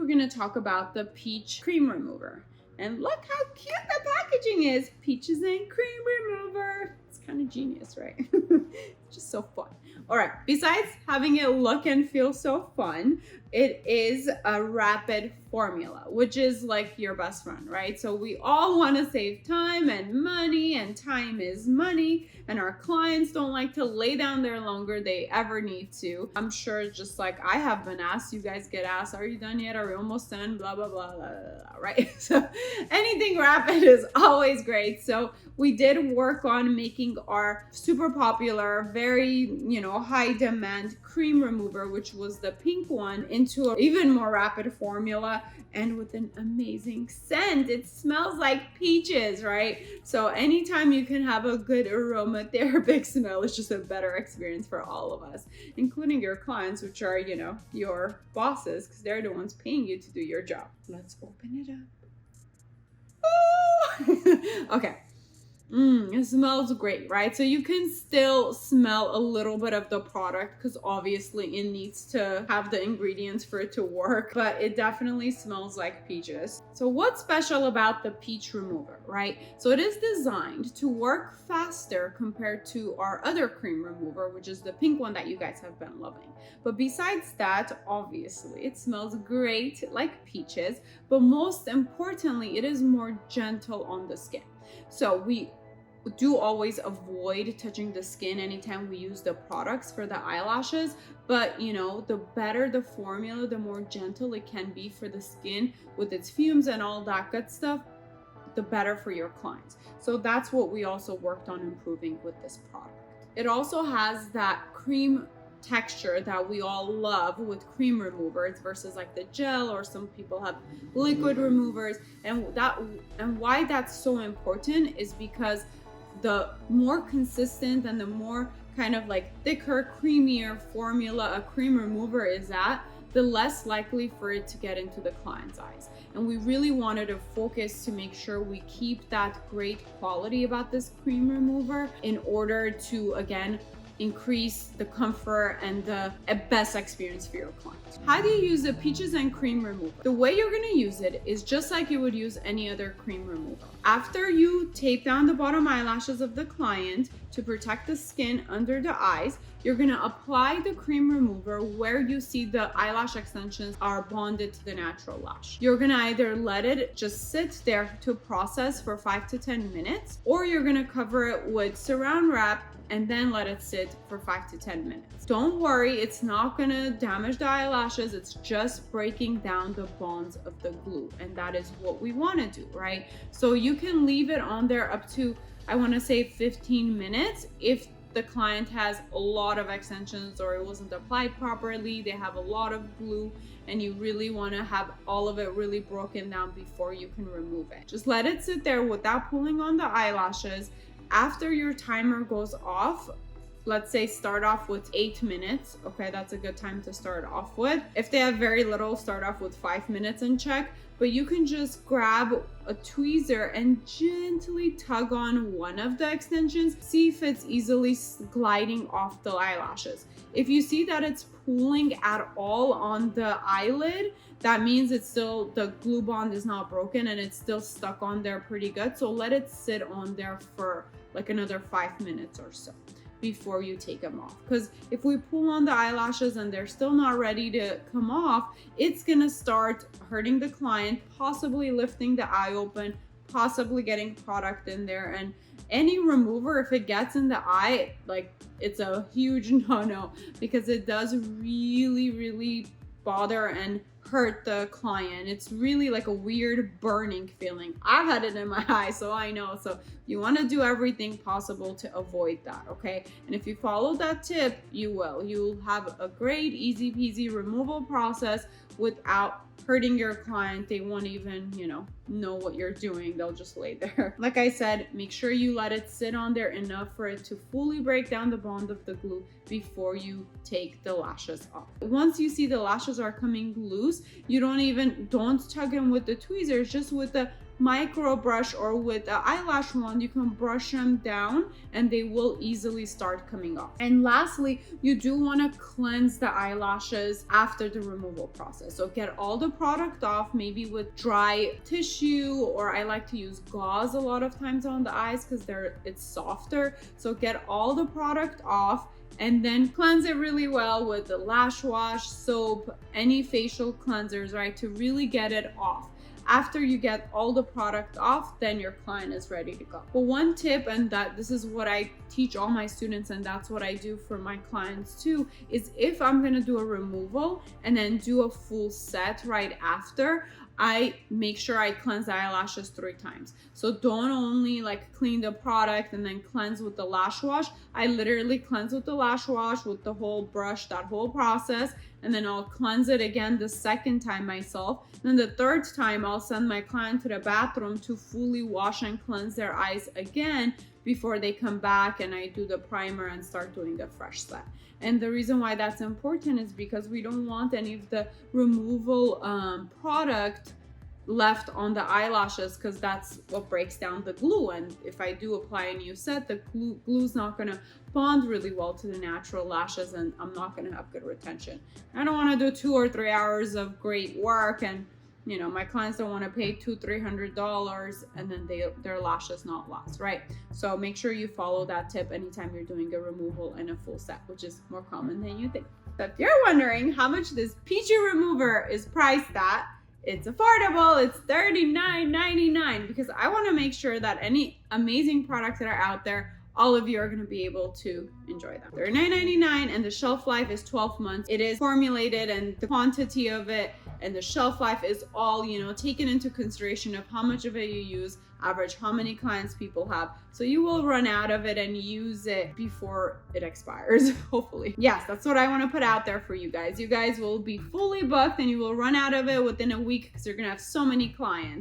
gonna talk about the peach cream remover. And look how cute the packaging is. Peaches and cream remover. It's kind of genius, right? It's just so fun. All right, besides having it look and feel so fun, it is a rapid formula, which is like your best friend, right? So we all want to save time and money, and time is money, and our clients don't like to lay down there longer they ever need to. I'm sure just like I have been asked, you guys get asked, are you done yet? Are we almost done? Blah, blah, blah, blah, blah, right? So anything rapid is always great. So we did work on making our super popular, very, high demand cream remover, which was the pink one, into an even more rapid formula and with an amazing scent. It smells like peaches, right? So anytime you can have a good aromatherapeutic smell, it's just a better experience for all of us, including your clients, which are, your bosses, because they're the ones paying you to do your job. Let's open it up. Oh! Okay. It smells great, right? So you can still smell a little bit of the product because obviously it needs to have the ingredients for it to work, but it definitely smells like peaches. So what's special about the peach remover, right? So it is designed to work faster compared to our other cream remover, which is the pink one that you guys have been loving. But besides that, obviously it smells great like peaches, but most importantly, it is more gentle on the skin. So we do always avoid touching the skin anytime we use the products for the eyelashes, but the better the formula, the more gentle it can be for the skin with its fumes and all that good stuff, the better for your clients. So that's what we also worked on improving with this product. It also has that cream texture that we all love with cream removers versus like the gel, or some people have liquid removers. And why that's so important is because the more consistent and the more kind of like thicker, creamier formula a cream remover is at, the less likely for it to get into the client's eyes. And we really wanted to focus to make sure we keep that great quality about this cream remover in order to, again, increase the comfort and the best experience for your client. How do you use the peaches and cream remover? The way you're gonna use it is just like you would use any other cream remover. After you tape down the bottom eyelashes of the client to protect the skin under the eyes, you're gonna apply the cream remover where you see the eyelash extensions are bonded to the natural lash. You're gonna either let it just sit there to process for 5 to 10 minutes, or you're gonna cover it with saran wrap and then let it sit for 5 to 10 minutes. Don't worry, it's not gonna damage the eyelashes, it's just breaking down the bonds of the glue, and that is what we wanna do, right? So you can leave it on there up to, I wanna say 15 minutes if the client has a lot of extensions or it wasn't applied properly, they have a lot of glue, and you really want to have all of it really broken down before you can remove it. Just let it sit there without pulling on the eyelashes. After your timer goes off, let's say start off with 8 minutes. Okay, that's a good time to start off with. If they have very little, start off with 5 minutes and check. But you can just grab a tweezer and gently tug on one of the extensions. See if it's easily gliding off the eyelashes. If you see that it's pulling at all on the eyelid, that means it's still, the glue bond is not broken and it's still stuck on there pretty good. So let it sit on there for like another 5 minutes or so before you take them off. Because if we pull on the eyelashes and they're still not ready to come off, it's gonna start hurting the client, possibly lifting the eye open, possibly getting product in there. And any remover, if it gets in the eye, like, it's a huge no-no, because it does really bother and hurt the client. It's really like a weird burning feeling. I've had it in my eye, so I know. So you want to do everything possible to avoid that, okay? And if you follow that tip, you'll have a great easy peasy removal process without hurting your client. They won't even, know what you're doing. They'll just lay there. Like I said, make sure you let it sit on there enough for it to fully break down the bond of the glue before you take the lashes off. Once you see the lashes are coming loose, don't tug them with the tweezers, just with the micro brush or with the eyelash wand, you can brush them down and they will easily start coming off. And lastly, you do want to cleanse the eyelashes after the removal process. So get all the product off, maybe with dry tissue, or I like to use gauze a lot of times on the eyes because it's softer. So get all the product off and then cleanse it really well with the lash wash, soap, any facial cleansers, right, to really get it off. After you get all the product off, then your client is ready to go. But one tip, and that this is what I teach all my students, and that's what I do for my clients too, is if I'm gonna do a removal and then do a full set right after, I make sure I cleanse the eyelashes 3 times. So don't only like clean the product and then cleanse with the lash wash. I literally cleanse with the lash wash, with the whole brush, that whole process, and then I'll cleanse it again the 2nd time myself. Then the 3rd time, I'll send my client to the bathroom to fully wash and cleanse their eyes again before they come back and I do the primer and start doing a fresh set. And the reason why that's important is because we don't want any of the removal product left on the eyelashes, because that's what breaks down the glue. And if I do apply a new set, the glue's not gonna bond really well to the natural lashes and I'm not gonna have good retention. I don't wanna do 2 or 3 hours of great work and my clients don't want to pay $200-300 and then their lashes not last, right? So make sure you follow that tip anytime you're doing a removal and a full set, which is more common than you think. So if you're wondering how much this peachy remover is priced at, it's affordable. It's $39.99 because I want to make sure that any amazing products that are out there, all of you are going to be able to enjoy them. They're $9.99 and the shelf life is 12 months. It is formulated and the quantity of it and the shelf life is all, taken into consideration of how much of it you use, average how many clients people have. So you will run out of it and use it before it expires, hopefully. Yes, that's what I want to put out there for you guys. You guys will be fully booked and you will run out of it within a week because you're going to have so many clients.